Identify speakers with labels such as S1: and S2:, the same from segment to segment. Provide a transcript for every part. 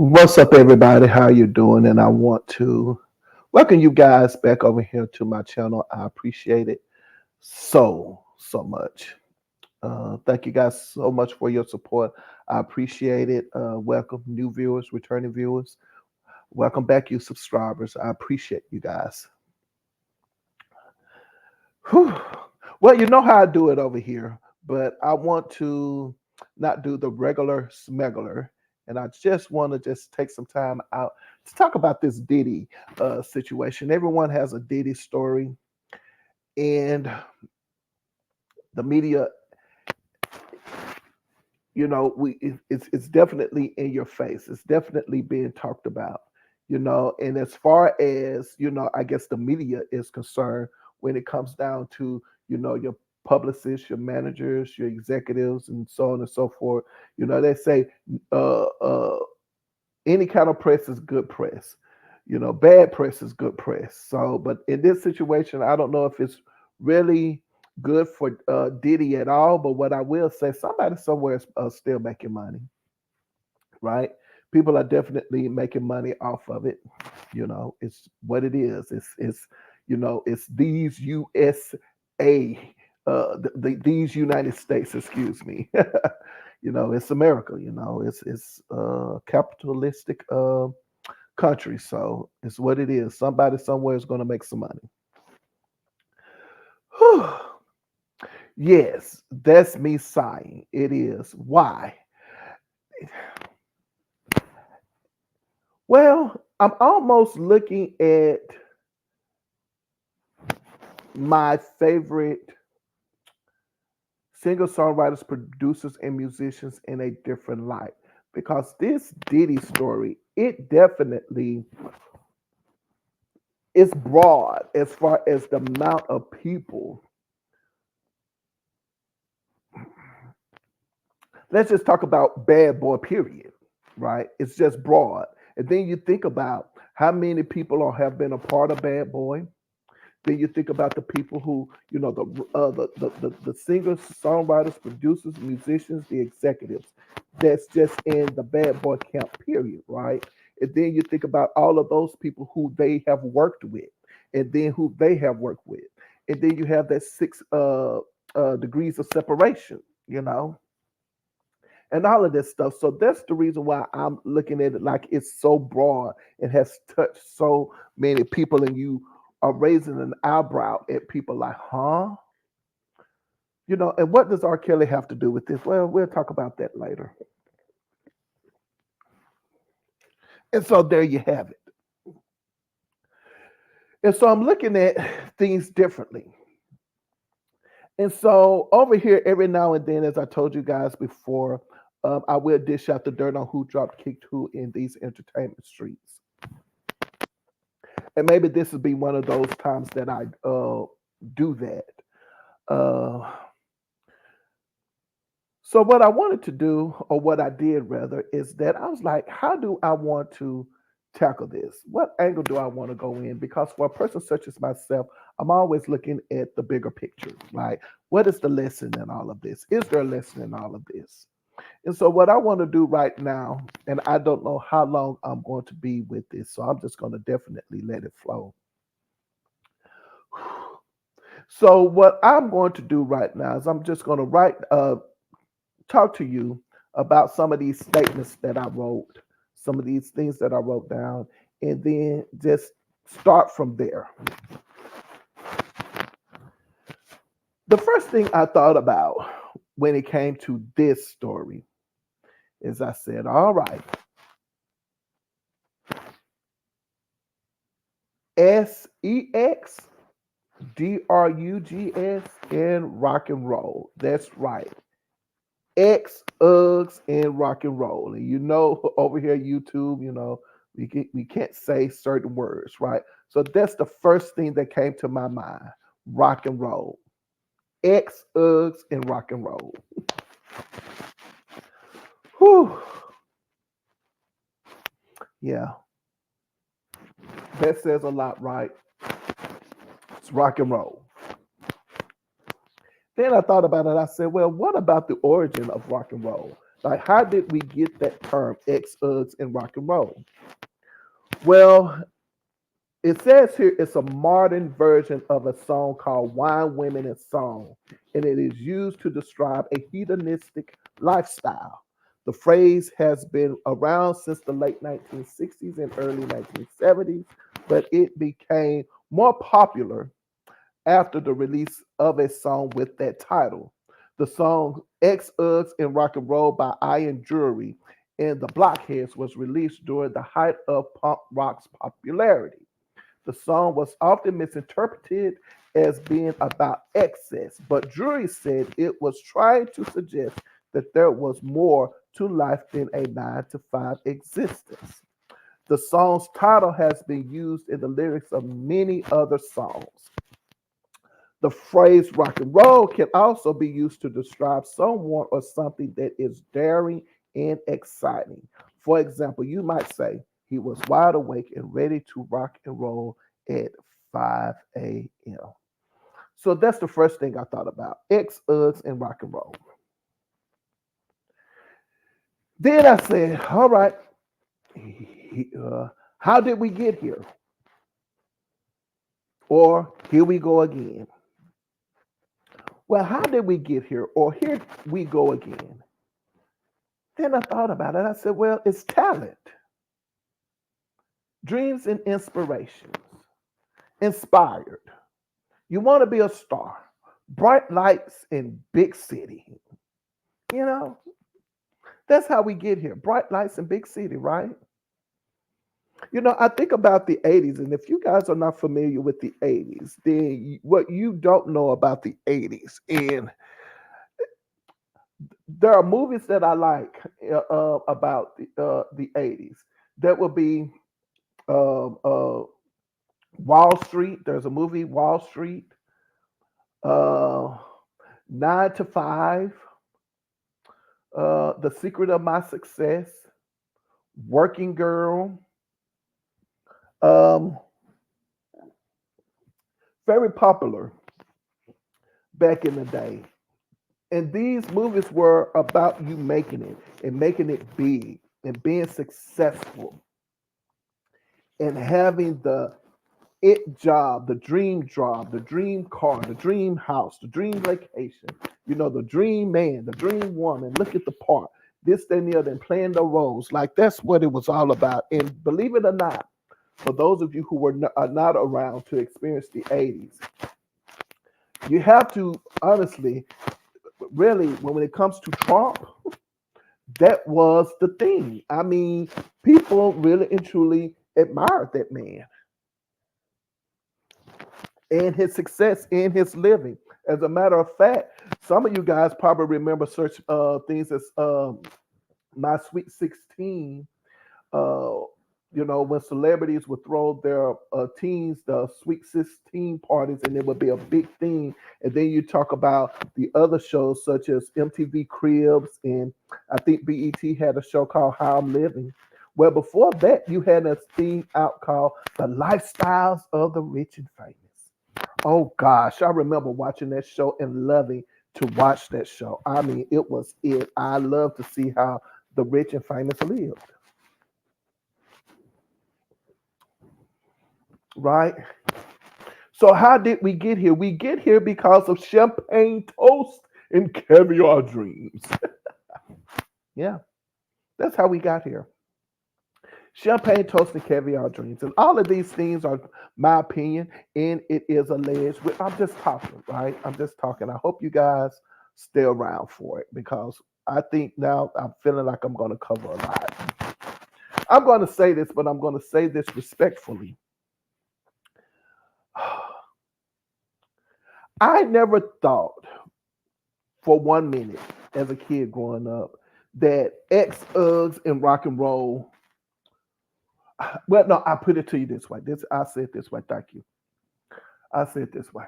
S1: What's up, everybody? How you doing? And I want to welcome you guys back over here to my channel. I appreciate it so much. Thank you guys so much for your support. I appreciate it. Welcome new viewers, returning viewers. Welcome back, you subscribers. I appreciate you guys. Whew. Well, you know how I do it over here, but I want to not do the regular smuggler. And I just want to just take some time out to talk about this Diddy situation. Everyone has a Diddy story, and the media, it's definitely in your face. It's definitely being talked about, And as far as I guess the media is concerned, when it comes down to your publicists, your managers, your executives, and so on and so forth, they say uh, uh, any kind of press is good press. Bad press is good press. So, but in this situation, I don't know if it's really good for Diddy at all. But what I will say, somebody somewhere is still making money, right? People are definitely making money off of it. It's what it is. It's these USA, these United States. Excuse me. It's America. It's capitalistic country. So it's what it is. Somebody somewhere is going to make some money. Whew. Yes, that's me sighing. It is. Why? Well, I'm almost looking at my favorite singer songwriters, producers, and musicians in a different light because this Diddy story, it definitely is broad as far as the amount of people. Let's just talk about bad boy, period, right? It's just broad. And then you think about how many people have been a part of Bad Boy. Then you think about the people who, the singers, songwriters, producers, musicians, the executives. That's just in the Bad Boy camp, period, right? And then you think about all of those people who they have worked with, and then who they have worked with, and then you have that six degrees of separation, and all of this stuff. So that's the reason why I'm looking at it like it's so broad. It has touched so many people, and you are raising an eyebrow at people like, huh? And what does R. Kelly have to do with this? Well, we'll talk about that later. And so there you have it. And so I'm looking at things differently. And so over here, every now and then, as I told you guys before, I will dish out the dirt on who dropped, kicked who in these entertainment streets. And maybe this will be one of those times that I do that. Uh, so what I wanted to do, or what I did rather, is that I was like, how do I want to tackle this? What angle do I want to go in? Because for a person such as myself, I'm always looking at the bigger picture. Like, what is the lesson in all of this? Is there a lesson in all of this? And so, what I want to do right now, and I don't know how long I'm going to be with this, so I'm just going to definitely let it flow. So, what I'm going to do right now is I'm just going to talk to you about some of these statements that I wrote, some of these things that I wrote down, and then just start from there. The first thing I thought about when it came to this story is I said, all right, SEX, DRUGS, and rock and roll. That's right. X, Uggs, and rock and roll. And over here, YouTube, we can't say certain words, right? So that's the first thing that came to my mind. Rock and roll. X, Uggs, and rock and roll. Whew. Yeah. That says a lot, right? It's rock and roll. Then I thought about it. I said, well, what about the origin of rock and roll? Like, how did we get that term X Ugs in rock and roll? Well, it says here it's a modern version of a song called Wine, Women, and Song, and it is used to describe a hedonistic lifestyle. The phrase has been around since the late 1960s and early 1970s, but it became more popular after the release of a song with that title. The song X Ugs in Rock and Roll by Iron Jury and the Blockheads was released during the height of punk rock's popularity. The song was often misinterpreted as being about excess, but Drury said it was trying to suggest that there was more to life than a 9 to 5 existence. The song's title has been used in the lyrics of many other songs. The phrase rock and roll can also be used to describe someone or something that is daring and exciting. For example, you might say, he was wide awake and ready to rock and roll at 5 a.m. So that's the first thing I thought about X, Uggs, and rock and roll. Then I said, all right, how did we get here? Or here we go again. Well, how did we get here? Or here we go again. Then I thought about it. I said, well, it's talent, dreams, and inspirations. Inspired. You want to be a star. Bright lights in big city. You know, that's how we get here. Bright lights in big city, right? You know, I think about the 80s, and if you guys are not familiar with the 80s, then what you don't know about the 80s, and there are movies that I like about the 80s. That would be Wall Street. There's a movie, Wall Street, uh, 9 to 5, The Secret of My Success, Working Girl, um, very popular back in the day. And these movies were about you making it and making it big and being successful and having the job, the dream car, the dream house, the dream vacation, the dream man, the dream woman. Look at the part, this, that, and the other, and playing the roles. Like that's what it was all about. And believe it or not, for those of you who are not around to experience the 80s, you have to honestly, really, when it comes to Trump, that was the thing. I mean, people really and truly admired that man and his success in his living. As a matter of fact, some of you guys probably remember such things as My Sweet 16. Uh, when celebrities would throw their teens, the Sweet 16 parties, and it would be a big thing. And then you talk about the other shows such as MTV Cribs, and I think BET had a show called How I'm Living. Well, before that, you had a thing out called The Lifestyles of the Rich and Famous. Oh gosh, I remember watching that show and loving to watch that show. I mean, it was it. I love to see how the rich and famous lived, right? So how did we get here? We get here because of champagne toast and caviar dreams. Yeah, that's how we got here. Champagne toast and caviar dreams. And all of these things are my opinion, and it is alleged. I'm just talking, right? I'm just talking. I hope you guys stay around for it because I think now I'm feeling like I'm going to cover a lot. I'm going to say this, but I'm going to say this respectfully. I never thought for 1 minute as a kid growing up that X Uggs and rock and roll. Well, no, I put it to you this way. I said this way. Thank you. I said this way.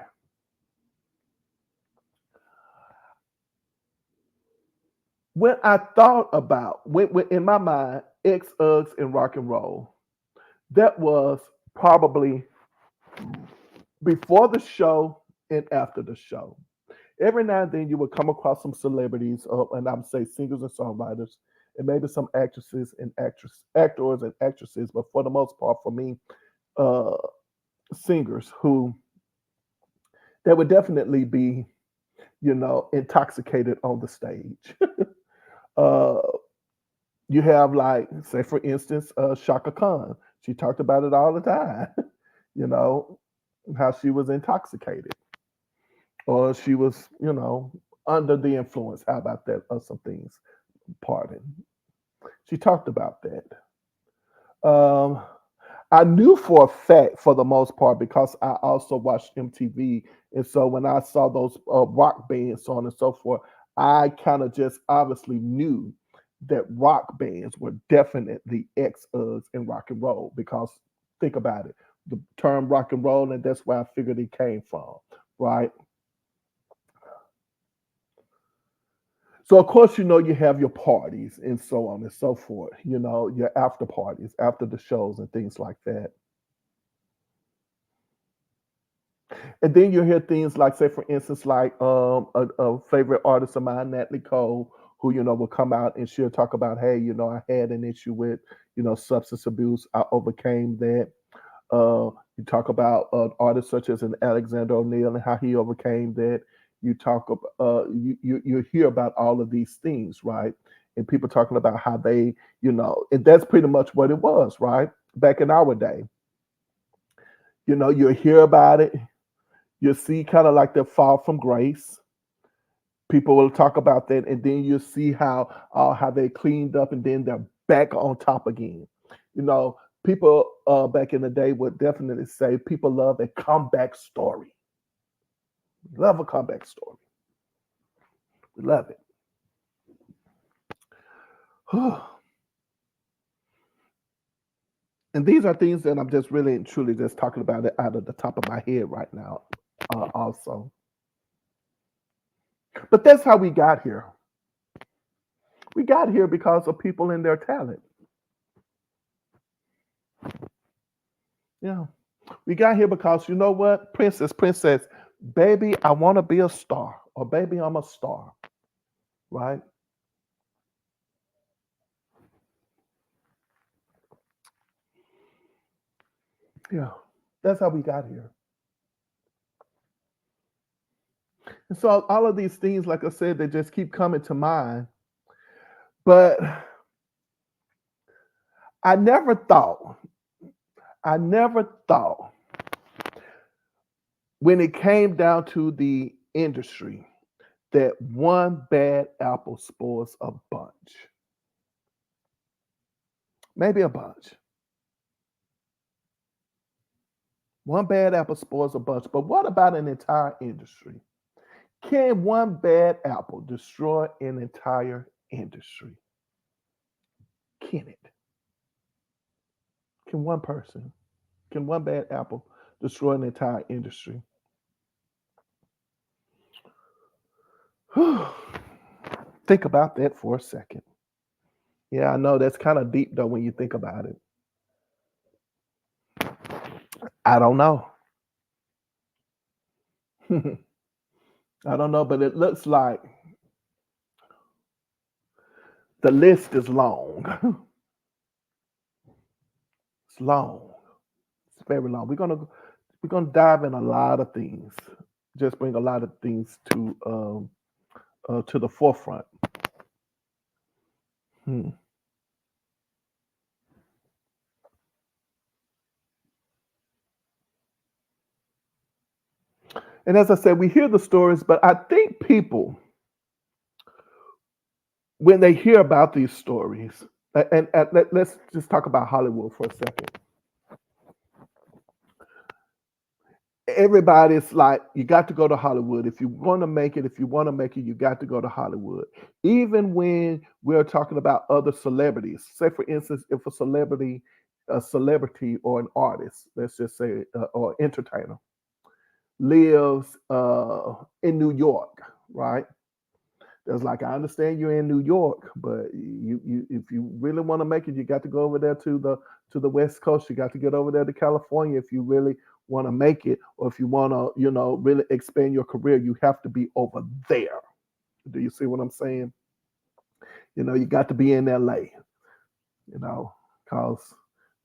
S1: When I thought about when in my mind X Uggs and rock and roll, that was probably before the show and after the show. every now and then you would come across some celebrities, and I'm say singers and songwriters, and maybe some actors and actresses, but for the most part, for me, uh, singers who they would definitely be, intoxicated on the stage. uh, you have like, say for instance, Shaka Khan. She talked about it all the time. you know, how she was intoxicated or she was, under the influence. How about that? Of some things. Pardon. She talked about that. Um, I knew for a fact, for the most part, because I also watched MTV, and so when I saw those rock bands, so on and so forth, I kind of just obviously knew that rock bands were definitely ex-Uggs in rock and roll. Because think about it, the term rock and roll, and that's where I figured it came from, right? So of course, you have your parties and so on and so forth. Your after parties, after the shows and things like that. And then you hear things like, say, for instance, like a favorite artist of mine, Natalie Cole, who will come out and she'll talk about, hey, I had an issue with substance abuse. I overcame that. You talk about artists such as an Alexander O'Neill and how he overcame that. You talk about you hear about all of these things, right? And people talking about how they, and that's pretty much what it was, right? Back in our day, you hear about it. You see kind of like the fall from grace. People will talk about that, and then you see how they cleaned up, and then they're back on top again. People back in the day would definitely say people love a comeback story. Love a comeback story. We love it. And these are things that I'm just really and truly just talking about it out of the top of my head right now. Also, but that's how we got here. We got here because of people and their talent. Yeah. We got here because you know what? Princess, baby, I want to be a star. Or baby, I'm a star. Right? Yeah. That's how we got here. And so all of these things, like I said, they just keep coming to mind. But I never thought, I never thought when it came down to the industry that one bad apple spoils a bunch. Maybe a bunch. One bad apple spoils a bunch. But what about an entire industry? Can one bad apple destroy an entire industry? Can it? Can one person, can one bad apple destroy an entire industry? Think about that for a second. Yeah, I know that's kind of deep though when you think about it. I don't know. I don't know, but it looks like the list is long. It's long. It's very long. We're gonna dive in a lot of things. Just bring a lot of things to the forefront. Hmm. And as I said, we hear the stories, but I think people, when they hear about these stories, and let's just talk about Hollywood for a second. Everybody's like, you got to go to Hollywood. If you want to make it, if you want to make it, you got to go to Hollywood. Even when we're talking about other celebrities, say for instance, if a celebrity or an artist, let's just say, or entertainer, lives in New York, right? There's like, I understand you're in New York, but you if you really want to make it, you got to go over there to the West Coast. You got to get over there to California if you really want to make it, or if you want to, really expand your career, you have to be over there. Do you see what I'm saying? You got to be in LA, because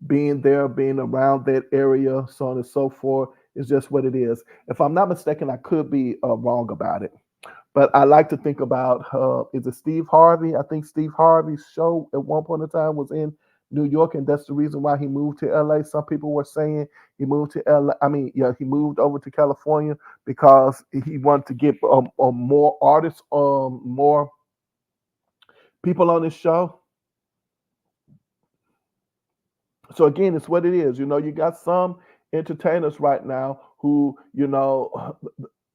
S1: being there, being around that area, so on and so forth, is just what it is. If I'm not mistaken, I could be wrong about it. But I like to think about, is it Steve Harvey? I think Steve Harvey's show at one point in time was in New York, and that's the reason why he moved to LA. Some people were saying he moved to LA. I mean, yeah, he moved over to California because he wanted to get more artists, more people on his show. So again, it's what it is. You got some entertainers right now who,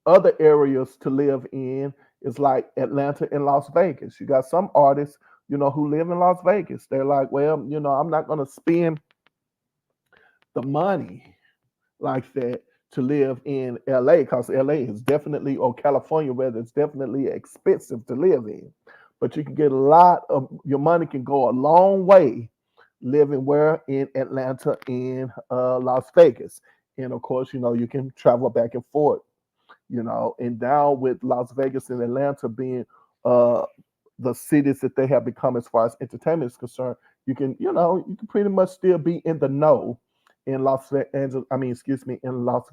S1: other areas to live in is like Atlanta and Las Vegas. You got some artists, who live in Las Vegas. They're like, well, I'm not going to spend the money like that to live in LA, because LA is definitely, or California rather, it's definitely expensive to live in. But you can get a lot of your money can go a long way living where in Atlanta and Las Vegas. And of course, you can travel back and forth, and now with Las Vegas and Atlanta being uh, the cities that they have become as far as entertainment is concerned, you can pretty much still be in the know in in Las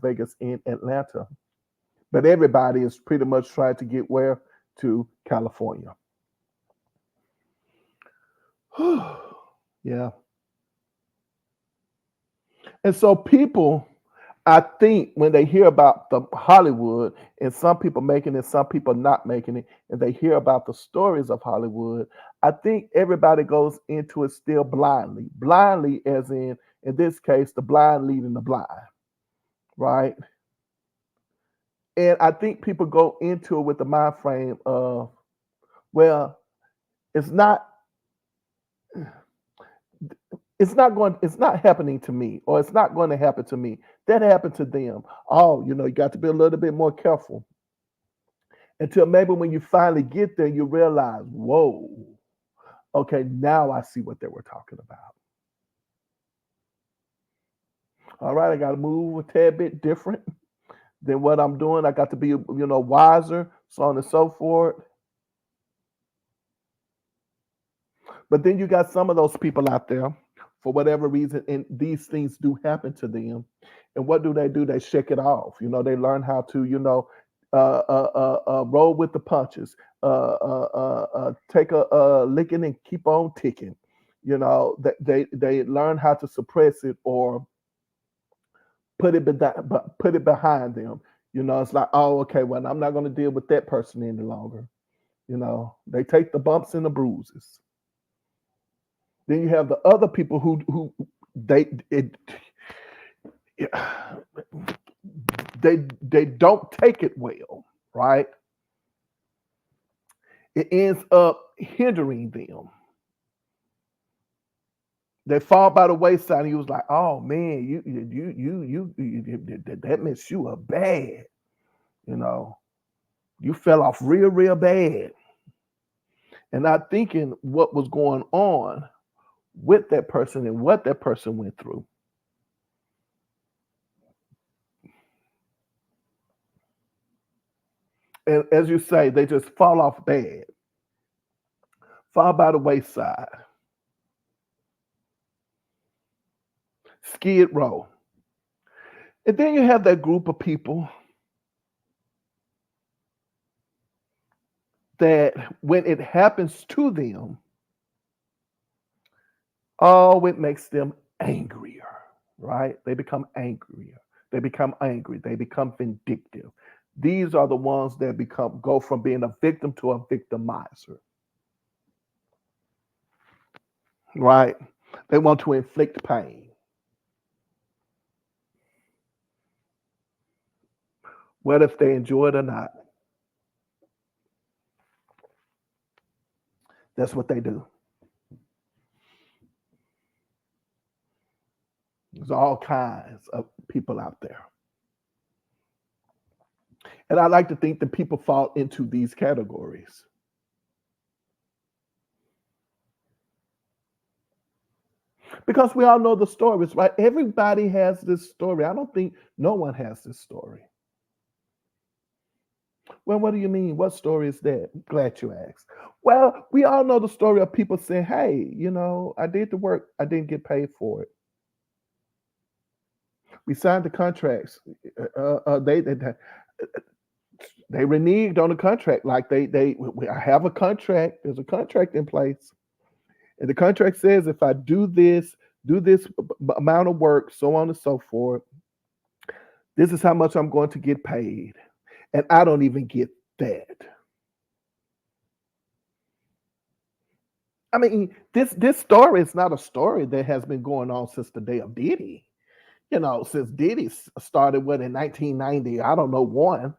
S1: Vegas and Atlanta. But everybody is pretty much trying to get where? To California. Yeah. And so people, I think when they hear about the Hollywood, and some people making it, some people not making it, and they hear about the stories of Hollywood, I think everybody goes into it still blindly. Blindly, as in this case, the blind leading the blind, right? And I think people go into it with the mind frame of, well, it's not it's not happening to me, or it's not going to happen to me. That happened to them. Oh, you got to be a little bit more careful until maybe when you finally get there, you realize, whoa, okay, now I see what they were talking about. All right, I got to move a tad bit different than what I'm doing. I got to be, wiser, so on and so forth. But then you got some of those people out there, for whatever reason, and these things do happen to them. And what do? They shake it off. They learn how to, roll with the punches, take a licking and keep on ticking. They learn how to suppress it or put it behind them. It's like, oh, okay, well, I'm not going to deal with that person any longer. They take the bumps and the bruises. Then you have the other people who they it, they don't take it well, right? It ends up hindering them. They fall by the wayside, and he was like, "Oh man, that messed you up bad. You know, you fell off real bad." And not thinking what was going on with that person and what that person went through. And as you say, they just fall off bad, fall by the wayside, skid row. And then you have that group of people that when it happens to them, oh, it makes them angrier, right? They become angrier. They become angry. They become vindictive. These are the ones that go from being a victim to a victimizer, right? They want to inflict pain. Whether if they enjoy it or not, that's what they do. There's all kinds of people out there. And I like to think that people fall into these categories. Because we all know the stories, right? Everybody has this story. I don't think no one has this story. Well, what do you mean? What story is that? Glad you asked. Well, we all know the story of people saying, hey, I did the work, I didn't get paid for it. We signed the contracts. They reneged on the contract. Like I have a contract. There's a contract in place, and the contract says if I do this amount of work, so on and so forth, this is how much I'm going to get paid, and I don't even get that. I mean, this story is not a story that has been going on since the day of Diddy. Since Diddy started what in 1990, I don't know one.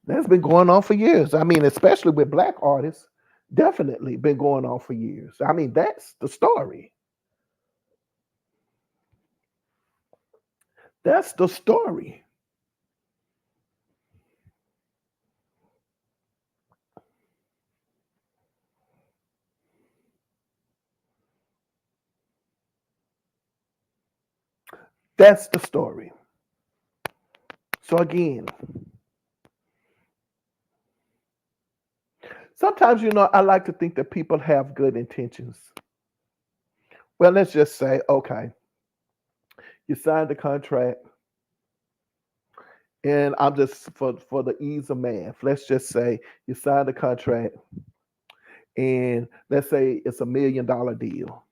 S1: That's been going on for years. I mean, especially with black artists, definitely been going on for years. I mean, that's the story. That's the story. That's the story. So again, sometimes I like to think that people have good intentions. Well, let's just say, okay, you signed the contract, and I'm just for the ease of math. Let's just say you signed the contract, and let's say it's $1 million deal.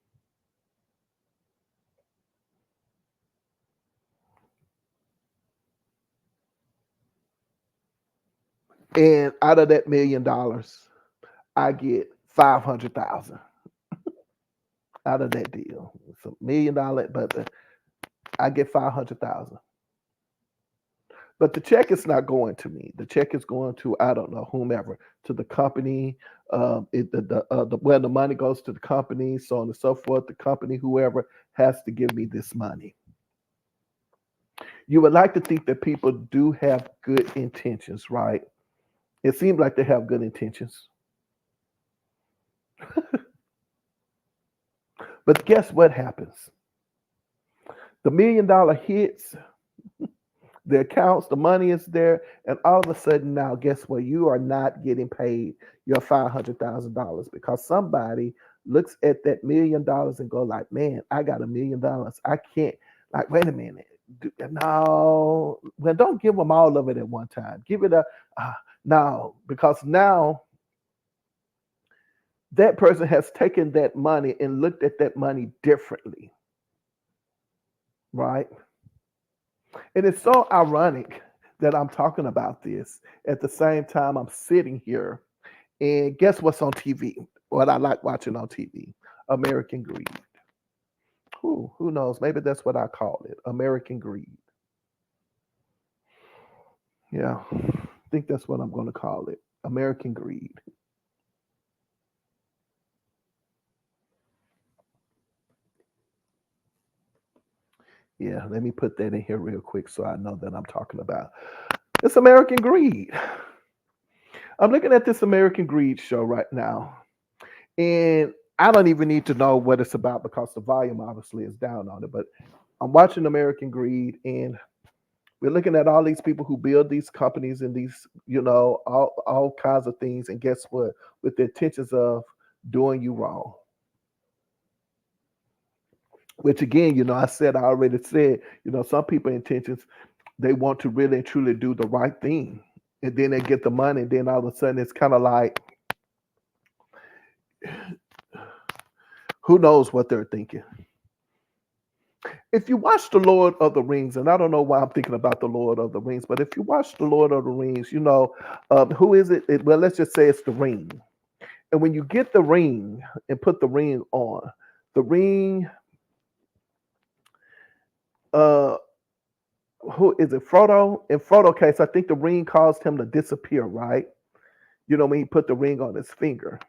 S1: And out of that $1 million, I get 500,000 out of that deal. It's $1 million, but I get 500,000. But the check is not going to me. The check is going to I don't know whomever, to the company. When the money goes to the company, so on and so forth. The company, whoever, has to give me this money. You would like to think that people do have good intentions, right? It seems like they have good intentions. But guess what happens? The $1 million hits the accounts, the money is there, and all of a sudden now, guess what? You are not getting paid your $500,000 because somebody looks at that $1 million and go like, man, I got $1 million. I can't. Like, wait a minute. No, well, don't give them all of it at one time. Give it no, because now that person has taken that money and looked at that money differently, right? And it's so ironic that I'm talking about this at the same time I'm sitting here. And guess what's on TV? What I like watching on TV? American Greed. Who knows? Maybe that's what I call it. American Greed. Yeah, I think that's what I'm going to call it. American Greed. Yeah, let me put that in here real quick so I know that I'm talking about. It's American Greed. I'm looking at this American Greed show right now, and I don't even need to know what it's about because the volume obviously is down on it. But I'm watching American Greed, and we're looking at all these people who build these companies and these, all kinds of things. And guess what? With the intentions of doing you wrong. Which again, I already said, some people intentions, they want to really and truly do the right thing. And then they get the money, and then all of a sudden it's kind of like, who knows what they're thinking. If you watch The Lord of the Rings, and I don't know why I'm thinking about The Lord of the Rings, but if you watch The Lord of the Rings, who is it? Well, let's just say it's the ring. And when you get the ring and put the ring on, the ring, uh, who is it? Frodo. In Frodo case, I think the ring caused him to disappear, right? When he put the ring on his finger.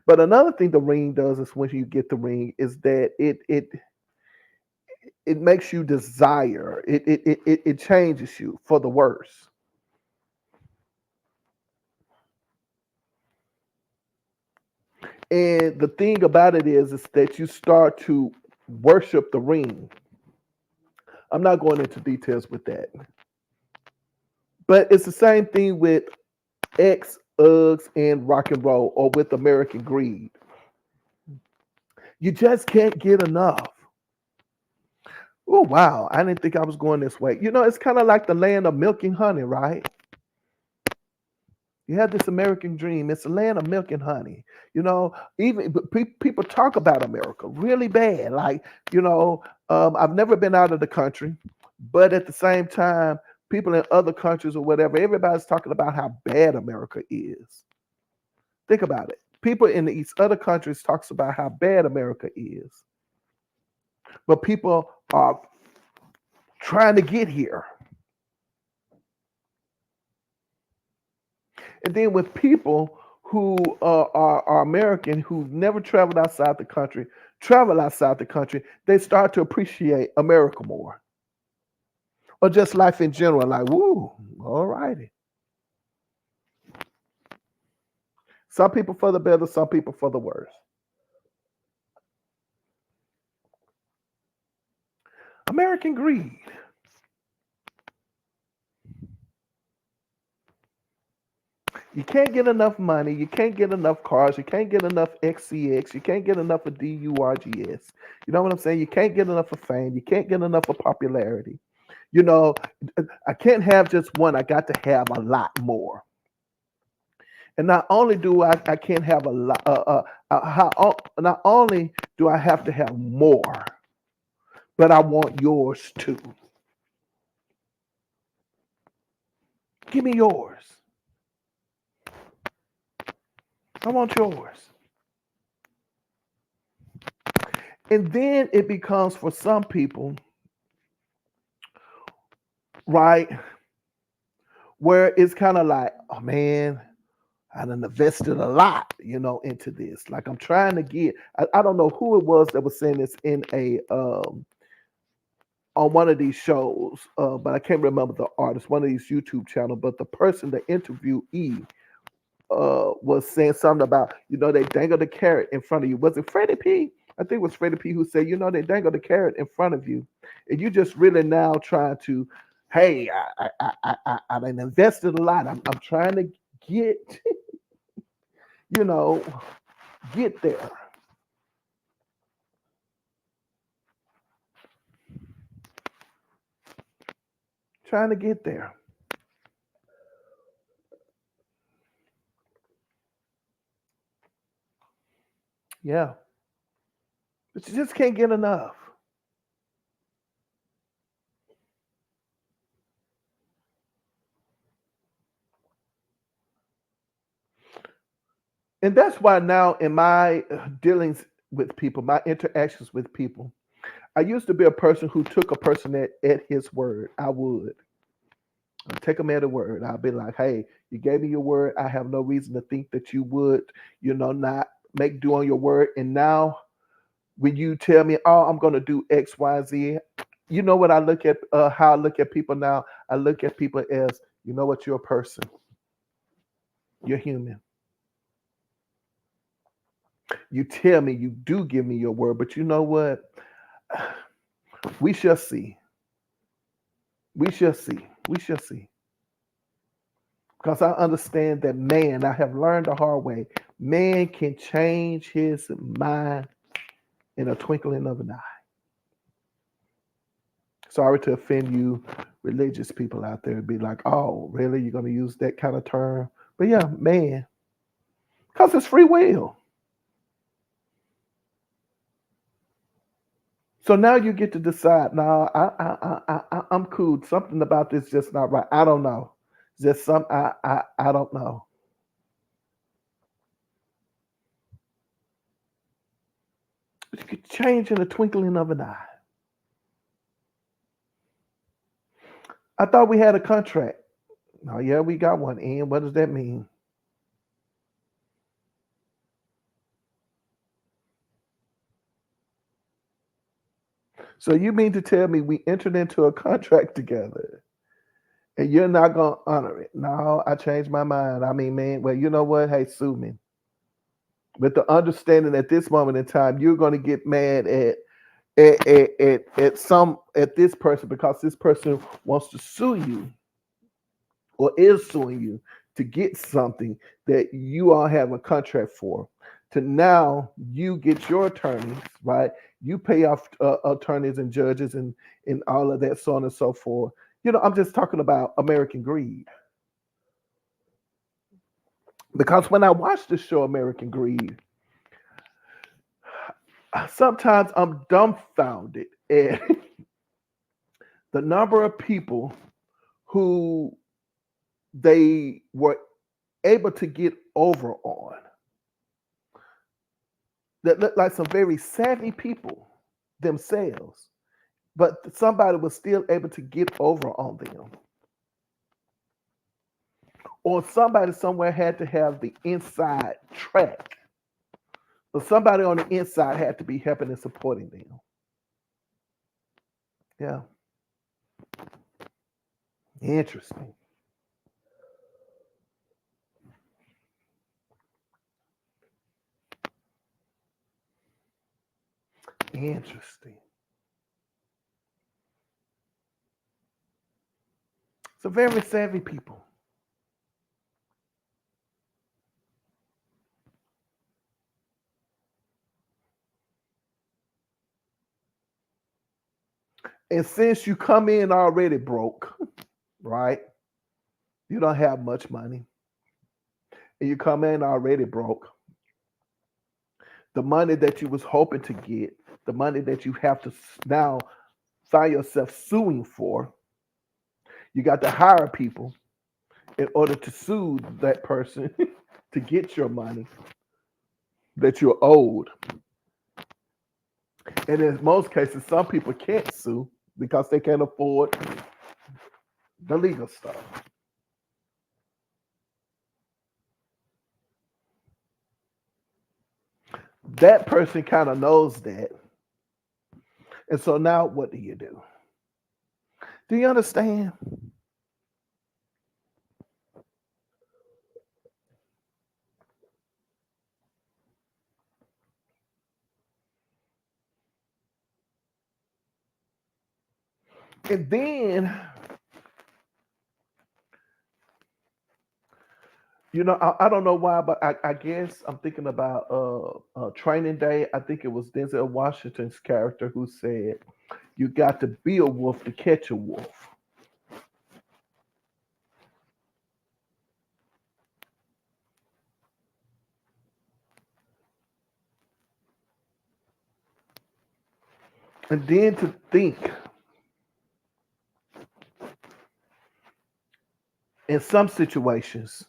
S1: But another thing the ring does is when you get the ring is that it makes you desire. It changes you for the worse. And the thing about it is that you start to worship the ring. I'm not going into details with that, but it's the same thing with X, Uggs, and rock and roll, or with American greed. You just can't get enough. Oh wow, I didn't think I was going this way. It's kind of like the land of milk and honey, right? You have this American dream. It's a land of milk and honey. Even people talk about America really bad. Like, I've never been out of the country, but at the same time, people in other countries or whatever, everybody's talking about how bad America is. Think about it. People in these other countries talks about how bad America is, but people are trying to get here. And then with people who are American who've never traveled outside the country, travel outside the country, they start to appreciate America more. Or just life in general, like, woo, all righty. Some people for the better, some people for the worse. American greed. You can't get enough money. You can't get enough cars. You can't get enough XCX. You can't get enough of DURGS. You know what I'm saying? You can't get enough of fame. You can't get enough of popularity. You know, I can't have just one. I got to have a lot more. And not only do I can't have a lot, not only do I have to have more, but I want yours too. Give me yours. I want yours. And then it becomes for some people, right, where it's kind of like, oh man, I done invested a lot, into this. Like I'm trying to get. I don't know who it was that was saying this in a on one of these shows, but I can't remember the artist. One of these YouTube channels, but the person, the interviewee, was saying something about, they dangle the carrot in front of you. Was it Freddie P? I think it was Freddie P who said, they dangle the carrot in front of you, and you just really now trying to, hey, I done invested a lot. I'm trying to get, you know, get there. Trying to get there. Yeah. But you just can't get enough. And that's why now in my dealings with people, my interactions with people, I used to be a person who took a person at his word. I would. I'd take him at a word. I'll be like, hey, you gave me your word. I have no reason to think that you would, not make do on your word. And now when you tell me, oh, I'm going to do X, Y, Z, you know what I look at, how I look at people now? I look at people as, you know what, you're a person. You're human. You tell me you do give me your word, but you know what? We shall see. We shall see. We shall see. Because I understand that man, I have learned the hard way, man can change his mind in a twinkling of an eye. Sorry to offend you religious people out there and be like, oh, really? You're going to use that kind of term? But yeah, man, because it's free will. So now you get to decide. Now I'm cool. Something about this just not right. I don't know. Just some I don't know. But you could change in a twinkling of an eye. I thought we had a contract. Oh yeah, we got one. And what does that mean? So you mean to tell me we entered into a contract together and you're not gonna honor it? No, I changed my mind. I mean, man, well, you know what? Hey, sue me. with the understanding at this moment in time, you're going to get mad at this person because this person wants to sue you or is suing you to get something that you all have a contract for. To now you get your attorneys, right? You pay off attorneys and judges and all of that, so on and so forth. I'm just talking about American greed. Because when I watch the show American Greed, sometimes I'm dumbfounded at the number of people who they were able to get over on that look like some very savvy people themselves, but somebody was still able to get over on them. Or somebody somewhere had to have the inside track. Or somebody on the inside had to be helping and supporting them. Yeah. Interesting. Interesting. So very savvy people. And since you come in already broke, right? You don't have much money. And you come in already broke. The money that you was hoping to get, the money that you have to now find yourself suing for, you got to hire people in order to sue that person to get your money that you're owed. And in most cases, some people can't sue because they can't afford the legal stuff. That person kind of knows that. And so now what do you do? Do you understand? And then, I don't know why, but I guess I'm thinking about Training Day. I think it was Denzel Washington's character who said, "You got to be a wolf to catch a wolf." And then to think, in some situations,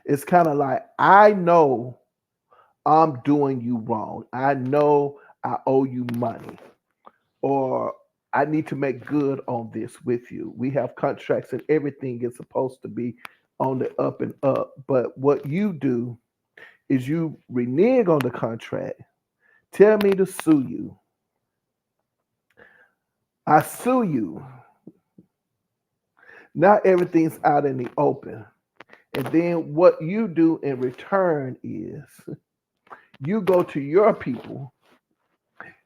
S1: it's kind of like, I know I'm doing you wrong. I know I owe you money, or I need to make good on this with you. We have contracts and everything is supposed to be on the up and up. But what you do is you renege on the contract, tell me to sue you. I sue you. Now everything's out in the open. And then what you do in return is you go to your people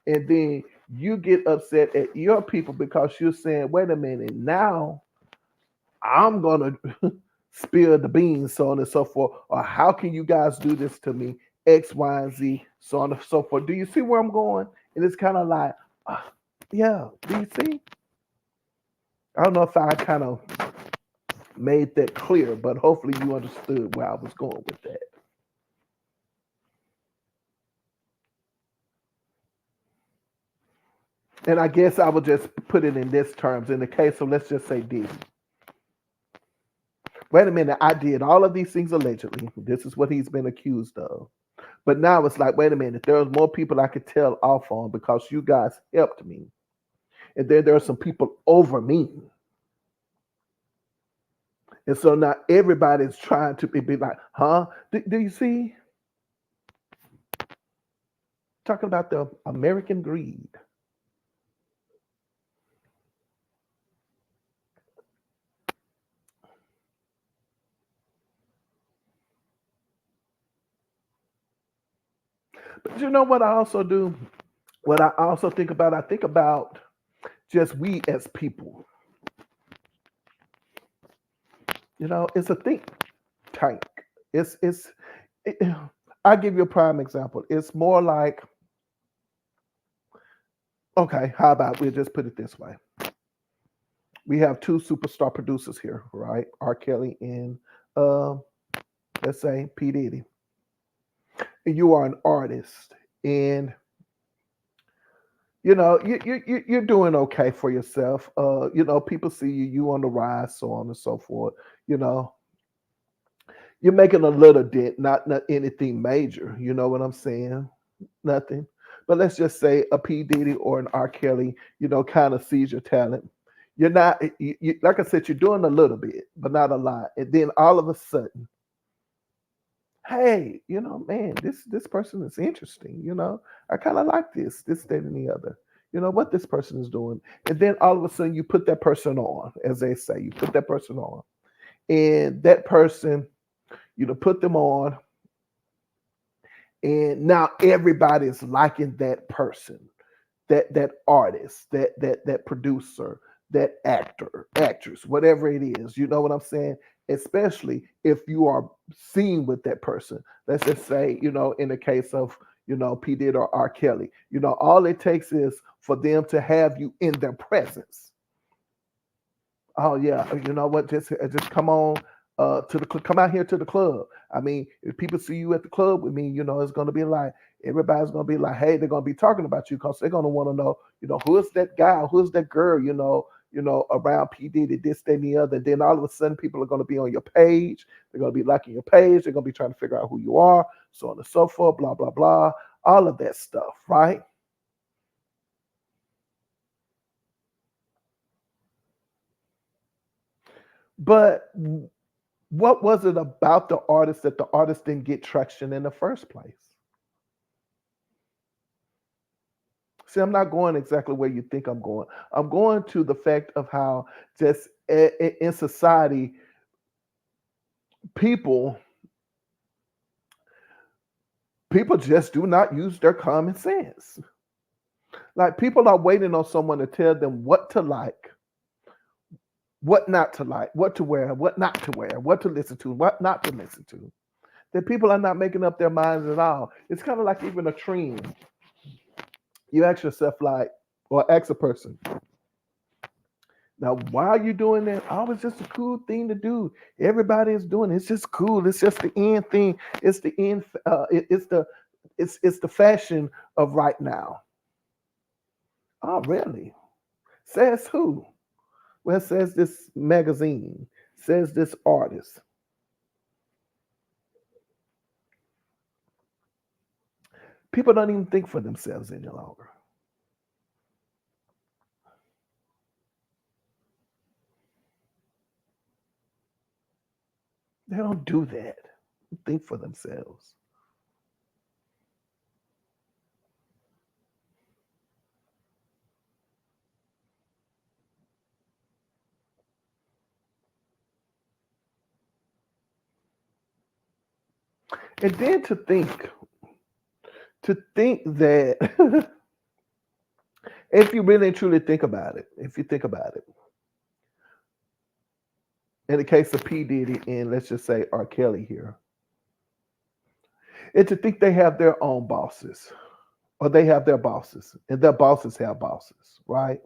S1: and then you get upset at your people because you're saying, wait a minute, now I'm going to spill the beans, so on and so forth. Or how can you guys do this to me? X, Y, and Z, so on and so forth. Do you see where I'm going? And it's kind of like, uh, yeah, do you see? I don't know if I kind of made that clear, but hopefully you understood where I was going with that. And I guess I would just put it in this terms. In the case of, let's just say, Diddy. Wait a minute, I did all of these things allegedly. This is what he's been accused of. But now it's like, wait a minute, there's more people I could tell off on because you guys helped me. And then there are some people over me. And so now everybody's trying to be like, huh? Do you see? Talking about the American greed. But you know what I also do? What I also think about, I think about just we as people. You know, it's a think tank. It's it, I'll give you a prime example. It's more like, okay, how about we just put it this way? We have two superstar producers here, right? R. Kelly and uh, let's say P. Diddy. And you are an artist, and you know you're doing okay for yourself. You know, people see you on the rise, so on and so forth. You know, you're making a little dent, not anything major. You know what I'm saying? Nothing. But let's just say a P. Diddy or an R. Kelly, you know, kind of sees your talent. You're not, like I said, you're doing a little bit, but not a lot. And then all of a sudden, hey, you know, man, this person is interesting. You know, I kind of like this, that, and the other. You know what this person is doing, and then all of a sudden you put that person on, as they say, you put that person on, and that person, you know, put them on, and now everybody is liking that person, that artist, that producer, that actor, actress, whatever it is. You know what I'm saying? Especially if you are seen with that person. Let's just say, you know, in the case of, you know, P. Diddy or R. Kelly, you know, all it takes is for them to have you in their presence. Oh yeah, you know what? Just come on come out here to the club. I mean, if people see you at the club with me, you know, it's gonna be like everybody's gonna be like, hey, they're gonna be talking about you because they're gonna want to know, you know, who's that guy, who's that girl, you know, around P Diddy, this, that, and the other. And then all of a sudden, people are gonna be on your page. They're gonna be liking your page. They're gonna be trying to figure out who you are, so on and so forth, blah blah blah, all of that stuff, right? But what was it about the artist that the artist didn't get traction in the first place? See, I'm not going exactly where you think I'm going. I'm going to the fact of how just in society, people people just do not use their common sense. Like people are waiting on someone to tell them what to like, what to wear, what not to wear, what to listen to, what not to listen to. That people are not making up their minds at all. It's kind of like even a trend. You ask yourself like, or ask a person, now, why are you doing that? Oh, it's just a cool thing to do. Everybody is doing it. It's just cool. It's just the end thing. It's the end. It's the fashion of right now. Oh, really? Says who? Well, it says this magazine. Says this artist. People don't even think for themselves any longer. They don't do that. Think for themselves. And then to think that if you really and truly think about it, if you think about it, in the case of P. Diddy and let's just say R. Kelly here, and to think they have their own bosses or they have their bosses and their bosses have bosses, right?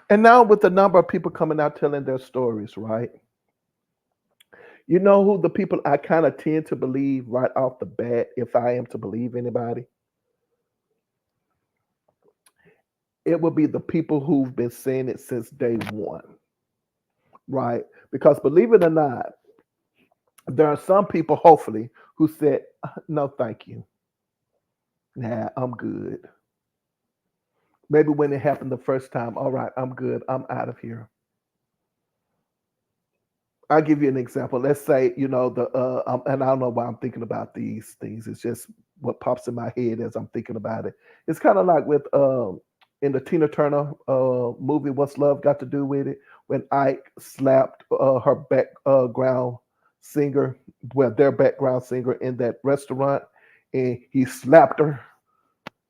S1: And now with the number of people coming out telling their stories, right? You know who the people I kind of tend to believe right off the bat, if I am to believe anybody, it would be the people who've been saying it since day one, right? Because believe it or not, there are some people, hopefully, who said, no, thank you. Nah, I'm good. Maybe when it happened the first time, all right, I'm good. I'm out of here. I'll give you an example. Let's say, and I don't know why I'm thinking about these things. It's just what pops in my head as I'm thinking about it. It's kind of like with in the Tina Turner movie, What's Love Got to Do with It? When Ike slapped her background singer, well, their background singer in that restaurant, and he slapped her,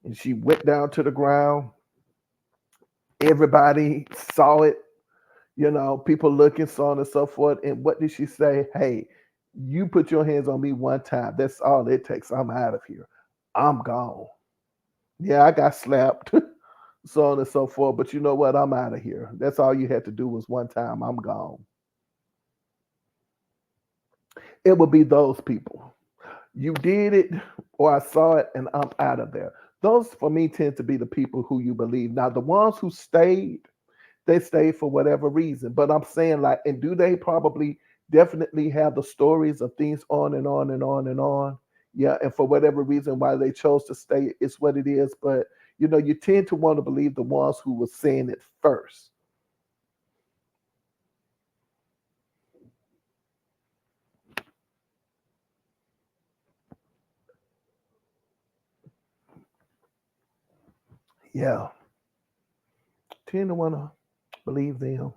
S1: and she went down to the ground. Everybody saw it, people looking, so on and so forth. And what did she say? Hey, you put your hands on me one time. That's all it takes. I'm out of here. I'm gone. Yeah, I got slapped, so on and so forth. But you know what? I'm out of here. That's all you had to do was one time. I'm gone. It would be those people. You did it, or I saw it, and I'm out of there. Those for me tend to be the people who you believe. Now, the ones who stayed, they stay for whatever reason. But I'm saying, like, and do they probably definitely have the stories of things on and on and on and on? Yeah, and for whatever reason why they chose to stay, it's what it is. But you tend to want to believe the ones who were saying it first. Yeah, tend to want to believe them.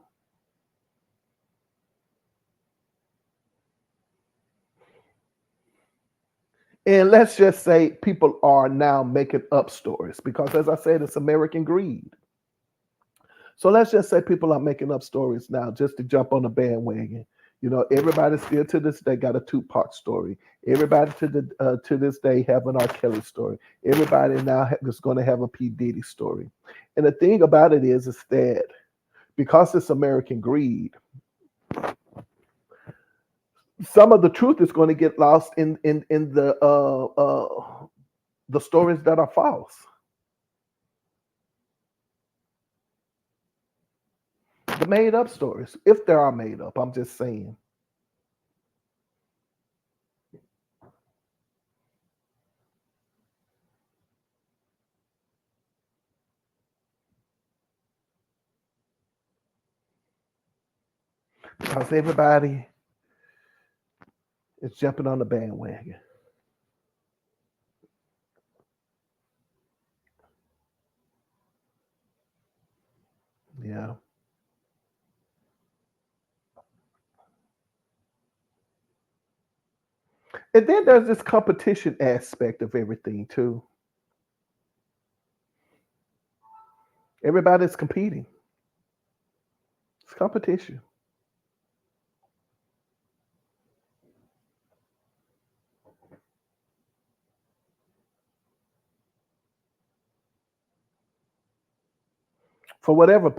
S1: And let's just say people are now making up stories because, as I said, it's American greed. So let's just say people are making up stories now just to jump on the bandwagon. Everybody still to this day got a Tupac story. Everybody to this day have an R. Kelly story. Everybody now is going to have a P. Diddy story. And the thing about it is that because it's American greed, some of the truth is going to get lost in the stories that are false, the made up stories, if they are made up. I'm just saying. Because everybody is jumping on the bandwagon. Yeah. And then there's this competition aspect of everything too. Everybody's competing. It's competition for whatever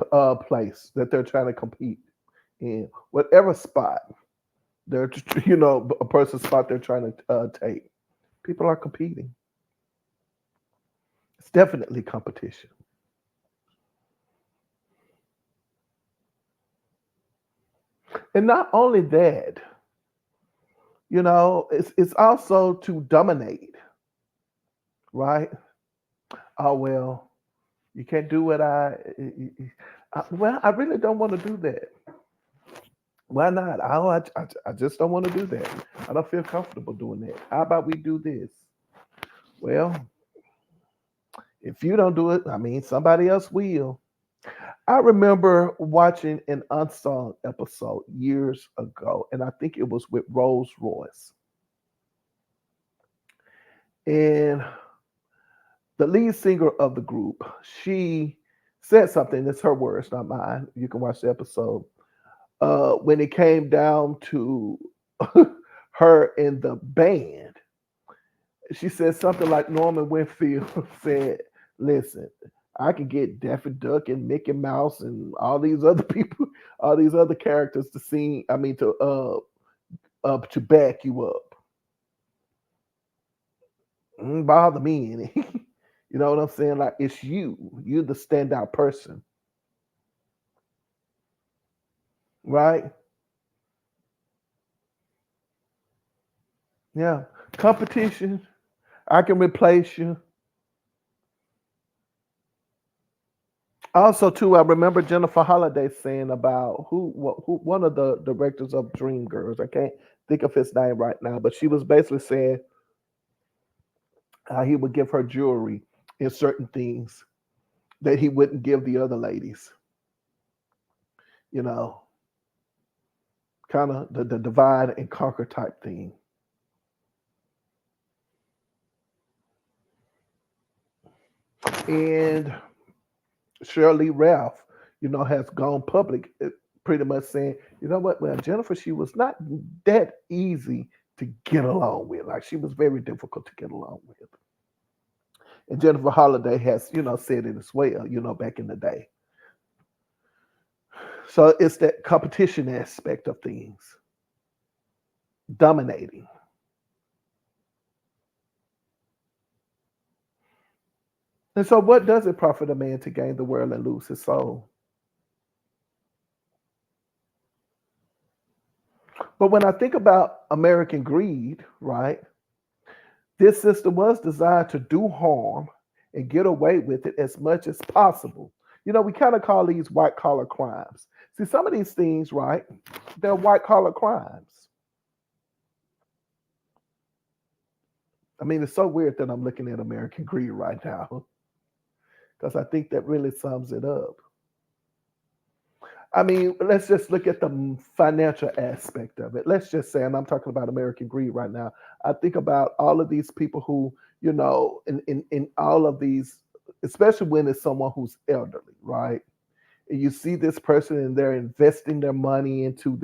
S1: place that they're trying to compete in, whatever spot they're, a person's spot they're trying to take. People are competing. It's definitely competition. And not only that, it's also to dominate, right? Oh well, you can't do what well, I really don't want to do that. Why not? I just don't want to do that. I don't feel comfortable doing that. How about we do this? Well, if you don't do it, I mean, somebody else will. I remember watching an unsung episode years ago, and I think it was with Rolls Royce. And the lead singer of the group, she said something, it's her words, not mine. You can watch the episode. When it came down to her in the band, she said something like Norman Winfield said, "Listen, I can get Daffy Duck and Mickey Mouse and all these other people, all these other characters to sing. I mean, to back you up. Don't bother me any." You know what I'm saying? Like it's you. You're the standout person, right? Yeah. Competition. I can replace you. Also, too, I remember Jennifer Holliday saying about who one of the directors of Dreamgirls. I can't think of his name right now, but she was basically saying how he would give her jewelry and certain things that he wouldn't give the other ladies. You know, kind of the divide and conquer type thing. And Shirley Ralph, has gone public, pretty much saying, you know what, well, Jennifer, she was not that easy to get along with. Like she was very difficult to get along with. And Jennifer Holliday has, said it as well, back in the day. So it's that competition aspect of things, dominating. And so, what does it profit a man to gain the world and lose his soul? But when I think about American greed, right, this system was designed to do harm and get away with it as much as possible. We kind of call these white collar crimes. See, some of these things, right, they're white collar crimes. I mean, it's so weird that I'm looking at American greed right now because I think that really sums it up. I mean, let's just look at the financial aspect of it. Let's just say, and I'm talking about American greed right now. I think about all of these people who, in all of these, especially when it's someone who's elderly, right? And you see this person and they're investing their money into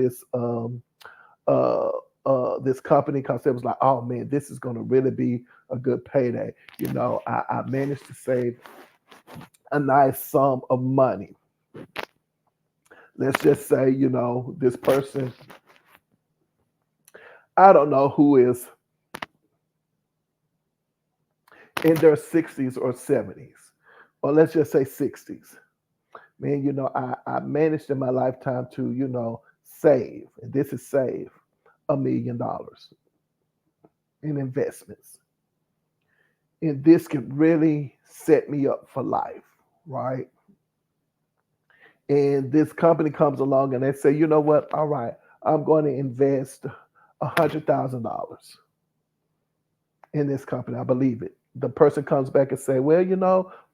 S1: uh, this company because it was like, oh man, this is going to really be a good payday. I managed to save a nice sum of money. Let's just say, this person, I don't know who is in their 60s or 70s, or let's just say 60s. Man, I managed in my lifetime to, save, and this is save $1 million in investments. And this could really set me up for life, right? And this company comes along and they say, you know what? All right, I'm going to invest $100,000 in this company. I believe it. The person comes back and say, well,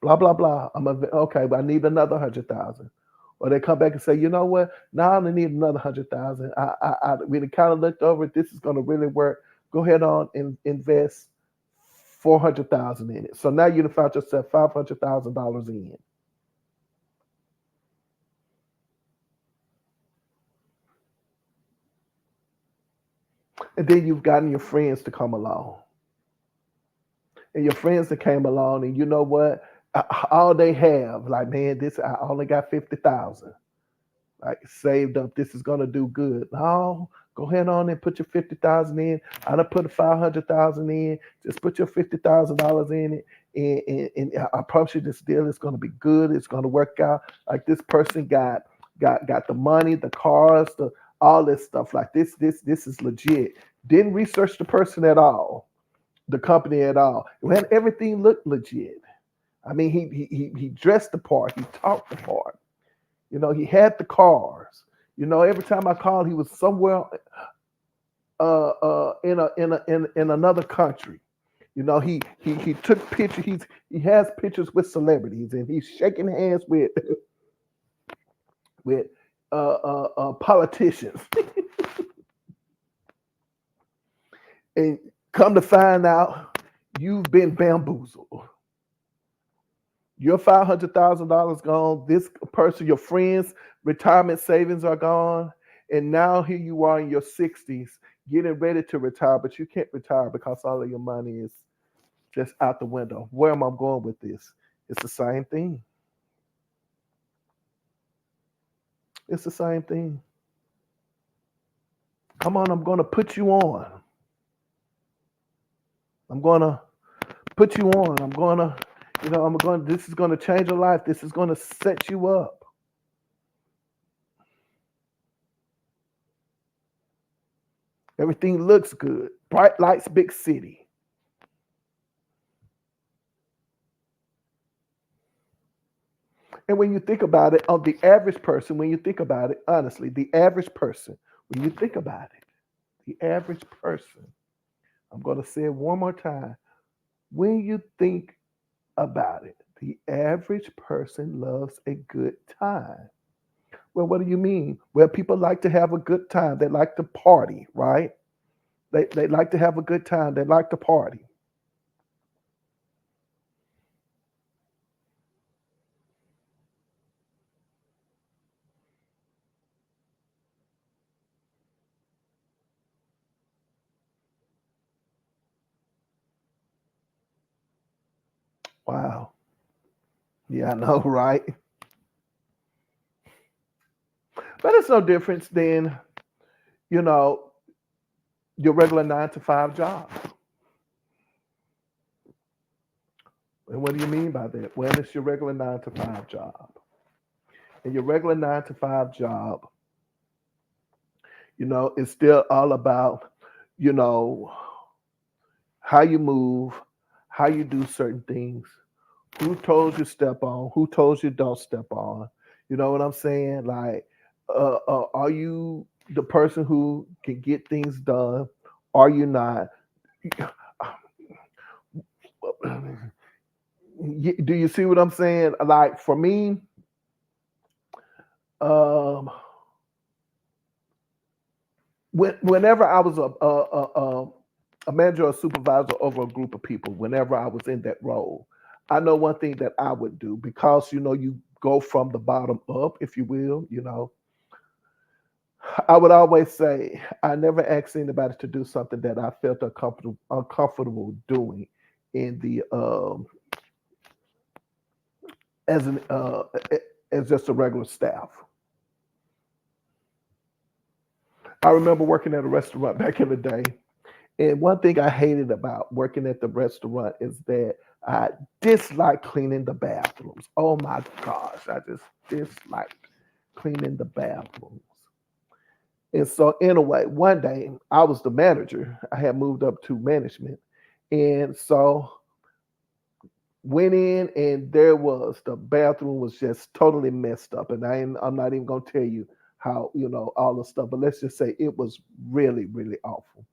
S1: blah blah blah. Okay, but I need another 100,000. Or they come back and say, you know what? Now I only need another 100,000. I really kind of looked over it. This is going to really work. Go ahead on and invest 400,000 in it. So now you found yourself $500,000 in. And then you've gotten your friends to come along. And your friends that came along, and you know what? All they have, like, man, this I only got 50,000. Like saved up. This is gonna do good. No, go ahead on and put your 50,000 in. I done put 500,000 in. Just put your $50,000 in it, and I promise you, this deal is gonna be good. It's gonna work out. Like this person got the money, the cars, the all this stuff. Like this is legit. Didn't research the person at all, the company at all. When everything looked legit. I mean, he dressed the part. He talked the part. He had the cars. Every time I called, he was somewhere in another country. He took pictures. He has pictures with celebrities, and he's shaking hands with politicians. And come to find out, you've been bamboozled. Your $500,000 gone. This person, your friends' retirement savings are gone, and now here you are in your 60s, getting ready to retire, but you can't retire because all of your money is just out the window. Where am I going with this? It's the same thing. It's the same thing. Come on, I'm going to put you on. I'm going to put you on. I'm going to, this is going to change your life. This is going to set you up. Everything looks good. Bright lights, big city. And when you think about it, on the average person, when you think about it, honestly, the average person, when you think about it, the average person, I'm going to say it one more time. When you think about it, the average person loves a good time. Well, what do you mean? Well, people like to have a good time. They like to party, right? They like to have a good time. They like to party. Wow. Yeah, I know, right? But it's no difference than, you know, your regular 9 to 5 job. And what do you mean by that? Well, it's your regular 9 to 5 job. And your regular 9 to 5 job, it's still all about, you know, how you move, how you do certain things, who told you step on, who told you don't step on. You know what I'm saying? Like, are you the person who can get things done? Are you not? Do you see what I'm saying? Like for me, um, whenever I was a manager or supervisor over a group of people, whenever I was in that role, I know one thing that I would do because you go from the bottom up, if you will. I would always say I never asked anybody to do something that I felt uncomfortable doing in the as an as just a regular staff. I remember working at a restaurant back in the day. And one thing I hated about working at the restaurant is that I dislike cleaning the bathrooms. Oh my gosh, I just disliked cleaning the bathrooms. And so, anyway, one day I was the manager. I had moved up to management. And so, went in, and the bathroom was just totally messed up. And I'm not even going to tell you how, all the stuff, but let's just say it was really, really awful.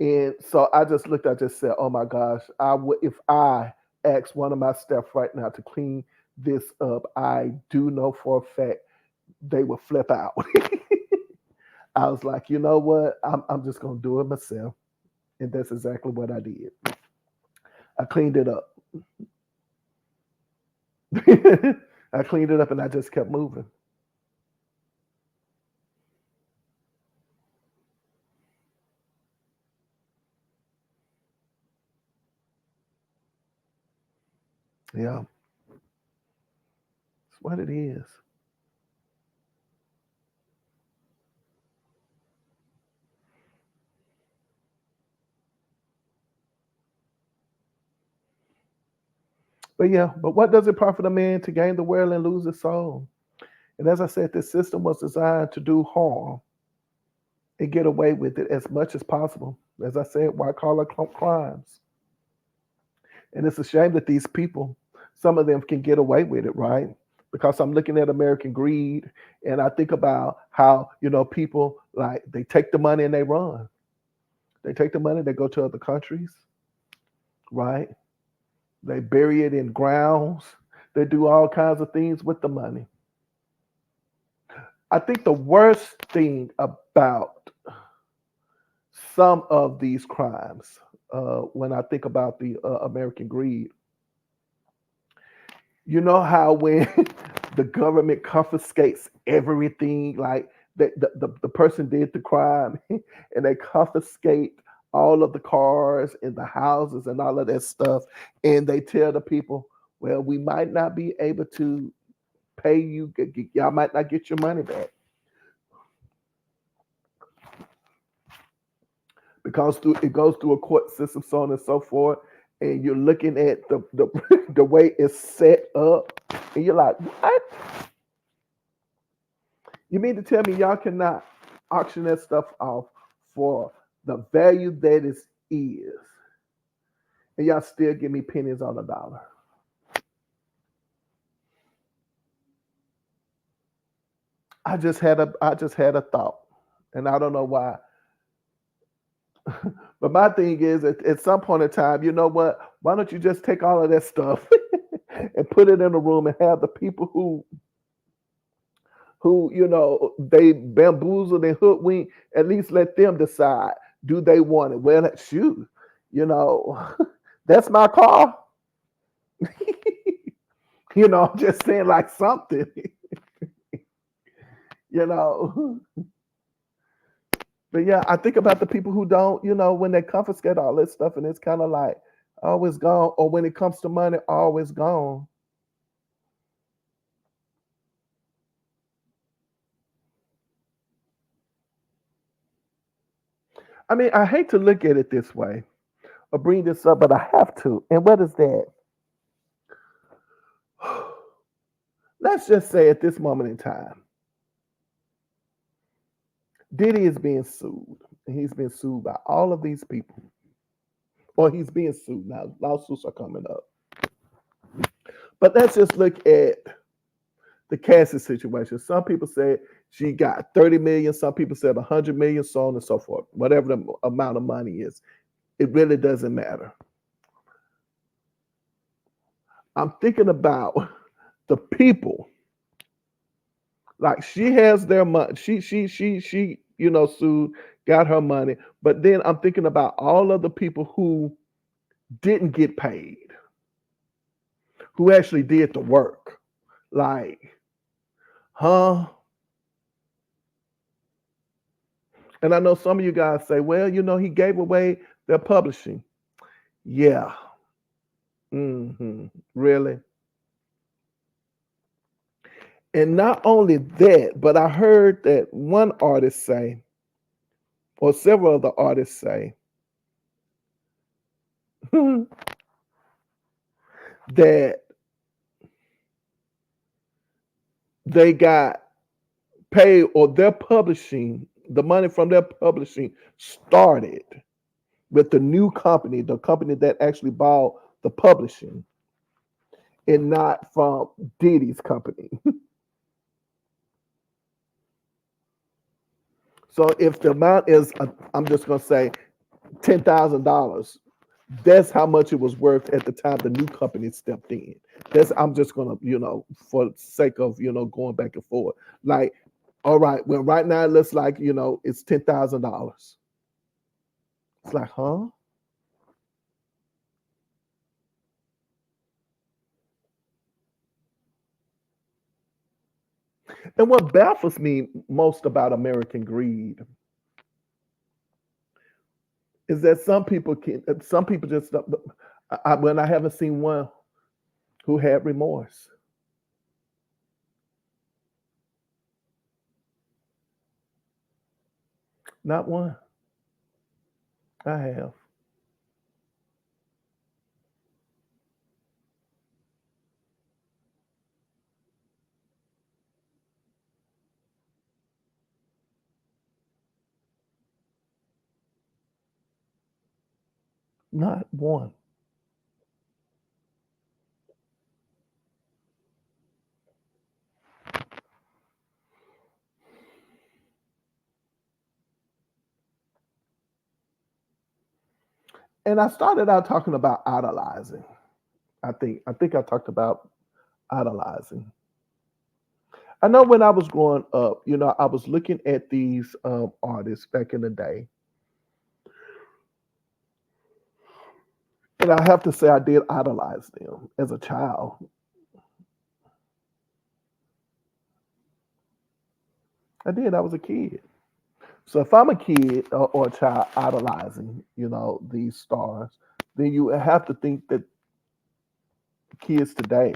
S1: And so I just looked, I just said, oh my gosh, I would if I asked one of my staff right now to clean this up, I do know for a fact they would flip out. I was like, you know what? I'm just gonna do it myself. And that's exactly what I did. I cleaned it up. I cleaned it up and I just kept moving. Yeah, it's what it is. But yeah, but what does it profit a man to gain the world and lose his soul? And as I said, this system was designed to do harm and get away with it as much as possible. As I said, white collar crimes. And it's a shame that these people, some of them can get away with it, right? Because I'm looking at American greed and I think about how, people like they take the money and they run. They take the money, they go to other countries, right? They bury it in grounds. They do all kinds of things with the money. I think the worst thing about some of these crimes, when I think about the American greed, you know how when the government confiscates everything, like the person did the crime, and they confiscate all of the cars and the houses and all of that stuff, and they tell the people, well, we might not be able to pay you, y'all might not get your money back because it goes through a court system, so on and so forth. And you're looking at the way it's set up, and you're like, what? You mean to tell me y'all cannot auction that stuff off for the value that it is, and y'all still give me pennies on a dollar? I just had a thought, and I don't know why. But my thing is, at some point in time, you know what? Why don't you just take all of that stuff and put it in a room and have the people who they bamboozled and hoodwink, at least let them decide, do they want it? Well, shoot, you know, that's my car. I'm just saying like something, you know. But yeah, I think about the people who don't, when they confiscate all this stuff and it's kind of like always gone, or when it comes to money, always gone. I mean, I hate to look at it this way or bring this up, but I have to. And what is that? Let's just say at this moment in time, Diddy is being sued. And he's been sued by all of these people. Or he's being sued now. Lawsuits are coming up. But let's just look at the Cassie situation. Some people said she got 30 million, some people said 100 million, so on and so forth. Whatever the amount of money is, it really doesn't matter. I'm thinking about the people. Like she has their money. She sued, got her money. But then I'm thinking about all of the people who didn't get paid, who actually did the work. Like, huh? And I know some of you guys say, well, he gave away their publishing. Yeah. Really? And not only that, but I heard that one artist say, or several other artists say, that they got paid, or their publishing, the money from their publishing started with the new company, the company that actually bought the publishing, and not from Diddy's company. So if the amount is, I'm just going to say $10,000, that's how much it was worth at the time the new company stepped in. I'm just gonna, for the sake of going back and forth. Like, all right, well, right now it looks like it's $10,000. It's like, huh? And what baffles me most about American greed is that some people just don't. When I haven't seen one who had remorse, not one. I have not one. And I started out talking about idolizing. I think I talked about idolizing. I know when I was growing up, I was looking at these artists back in the day, and I have to say I did idolize them as a child. I did. I was a kid. So if I'm a kid or a child idolizing, these stars, then you have to think that kids today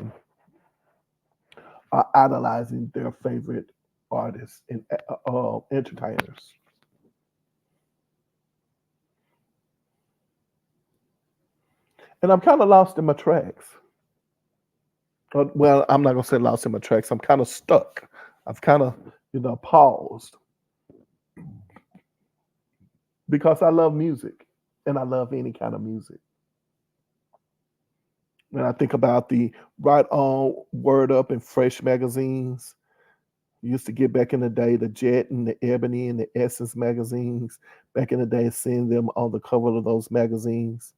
S1: are idolizing their favorite artists and entertainers. And I'm kind of lost in my tracks. Well, I'm not gonna say lost in my tracks. I'm kind of stuck. I've kind of, paused because I love music and I love any kind of music. When I think about the Right On, Word Up, and Fresh magazines, You used to get back in the day the Jet and the Ebony and the Essence magazines. Back in the day, seeing them on the cover of those magazines,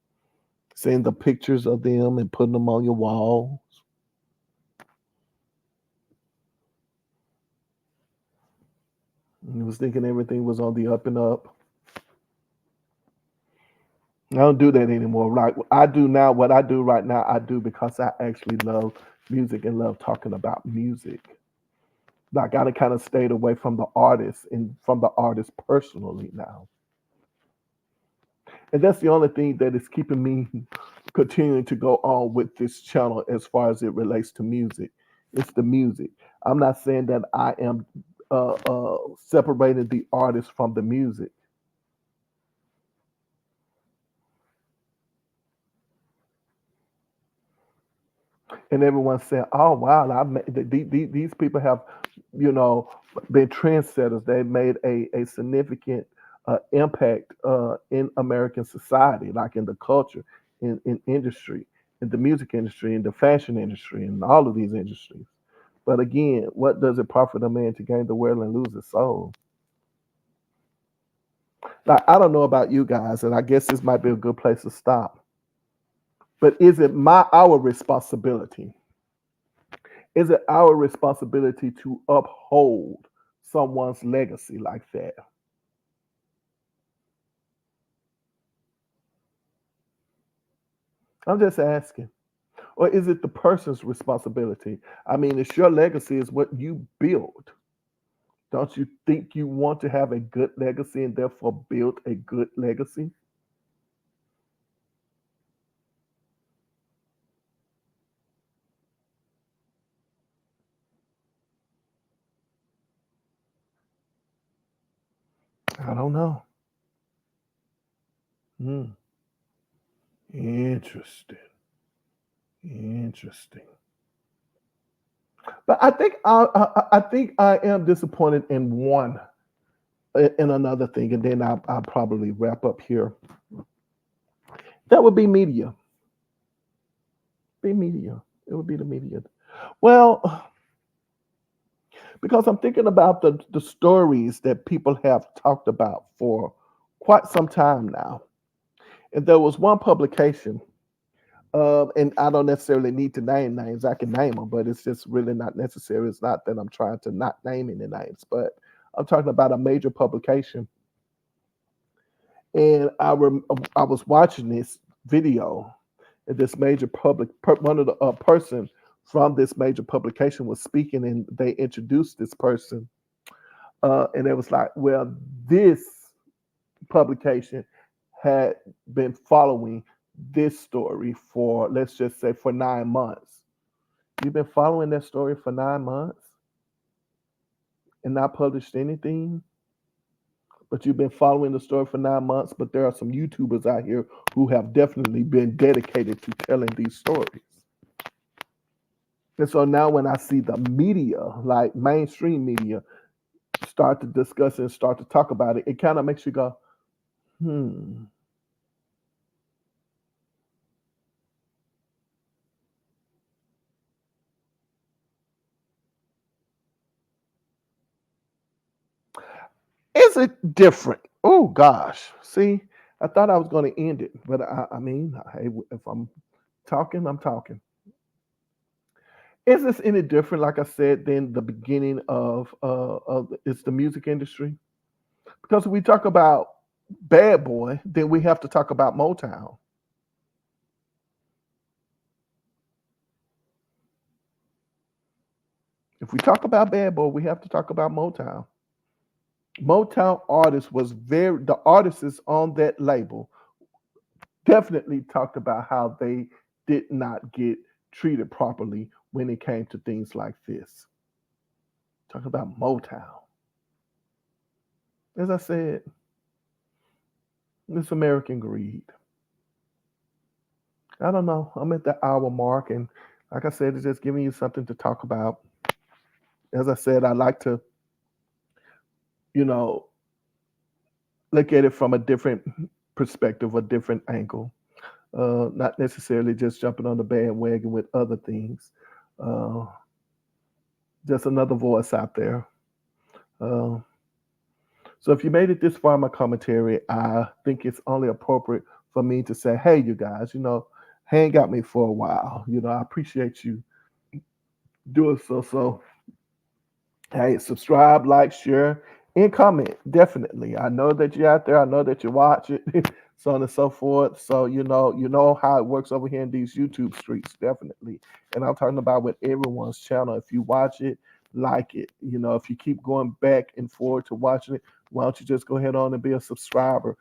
S1: seeing the pictures of them and putting them on your walls. And you was thinking everything was on the up and up. I don't do that anymore. Like I do now, what I do right now, I do because I actually love music and love talking about music. Like I kind of stayed away from the artist and from the artist personally now. And that's the only thing that is keeping me continuing to go on with this channel as far as it relates to music. It's the music. I'm not saying that I am separating the artist from the music. And everyone said, "Oh wow, these people have, you know, been trendsetters. They made a significant impact in American society, like in the culture, in industry, in the music industry, in the fashion industry, in all of these industries." But again, what does it profit a man to gain the world and lose his soul? Now, I don't know about you guys, and I guess this might be a good place to stop. But is it our responsibility? Is it our responsibility to uphold someone's legacy like that? I'm just asking. Or is it the person's responsibility? I mean, it's your legacy is what you build. Don't you think you want to have a good legacy and therefore build a good legacy? I don't know. Hmm. Interesting. Interesting. But I think I am disappointed in one in another thing, and then I'll probably wrap up here. That would be media. Be media. It would be the media. Well, because I'm thinking about the stories that people have talked about for quite some time now. And there was one publication, and I don't necessarily need to name names. I can name them, but it's just really not necessary. It's not that I'm trying to not name any names, but I'm talking about a major publication. And I was watching this video, and this major one of the person from this major publication was speaking, and they introduced this person, and it was like, well, this publication had been following this story for, let's just say, for 9 months. You've been following that story for 9 months and not published anything, but you've been following the story for 9 months. But there are some YouTubers out here who have definitely been dedicated to telling these stories. And so now when I see the media, like mainstream media, start to discuss it and start to talk about it, it kind of makes you go, hmm, is it different? Oh gosh. See, I thought I was going to end it, but I mean, hey, if I'm talking, I'm talking. Is this any different, like I said, than the beginning of it's the music industry? Because if we talk about Bad Boy, then we have to talk about Motown. If we talk about Bad Boy, we have to talk about Motown. Motown artist was very the artists on that label definitely talked about how they did not get treated properly when it came to things like this. Talk about Motown. As I said, this American greed. I don't know. I'm at the hour mark, and like I said, it's just giving you something to talk about. As I said, I like to, you know, look at it from a different perspective, a different angle. Not necessarily just jumping on the bandwagon with other things. Uh, just another voice out there. Uh, so if you made it this far in my commentary, I think it's only appropriate for me to say, hey, you guys, hang out me for a while. I appreciate you doing so. So hey, subscribe, like, share, and comment. Definitely. I know that you're out there. I know that you watch it, so on and so forth. So you know how it works over here in these YouTube streets, definitely. And I'm talking about with everyone's channel. If you watch it, like it. If you keep going back and forward to watching it, why don't you just go ahead on and be a subscriber?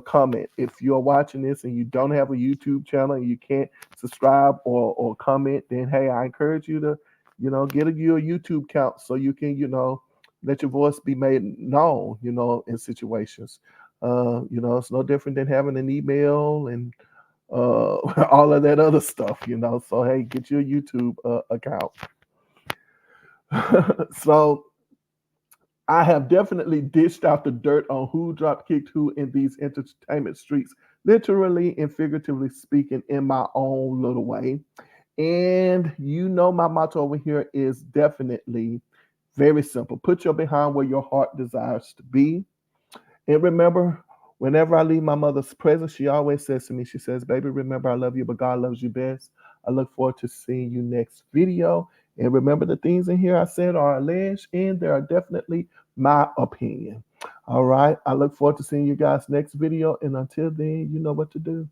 S1: Comment. If you're watching this and you don't have a YouTube channel and you can't subscribe or comment, then hey, I encourage you to get you a YouTube account so you can, let your voice be made known, in situations. It's no different than having an email and all of that other stuff. So hey, get your YouTube account. So I have definitely dished out the dirt on who drop kicked who in these entertainment streets, literally and figuratively speaking, in my own little way. And my motto over here is definitely very simple. Put your behind where your heart desires to be. And remember, whenever I leave my mother's presence, she always says to me, she says, baby, remember I love you, but God loves you best. I look forward to seeing you next video. And remember, the things in here I said are alleged and they are definitely my opinion. All right. I look forward to seeing you guys next video. And until then, you know what to do.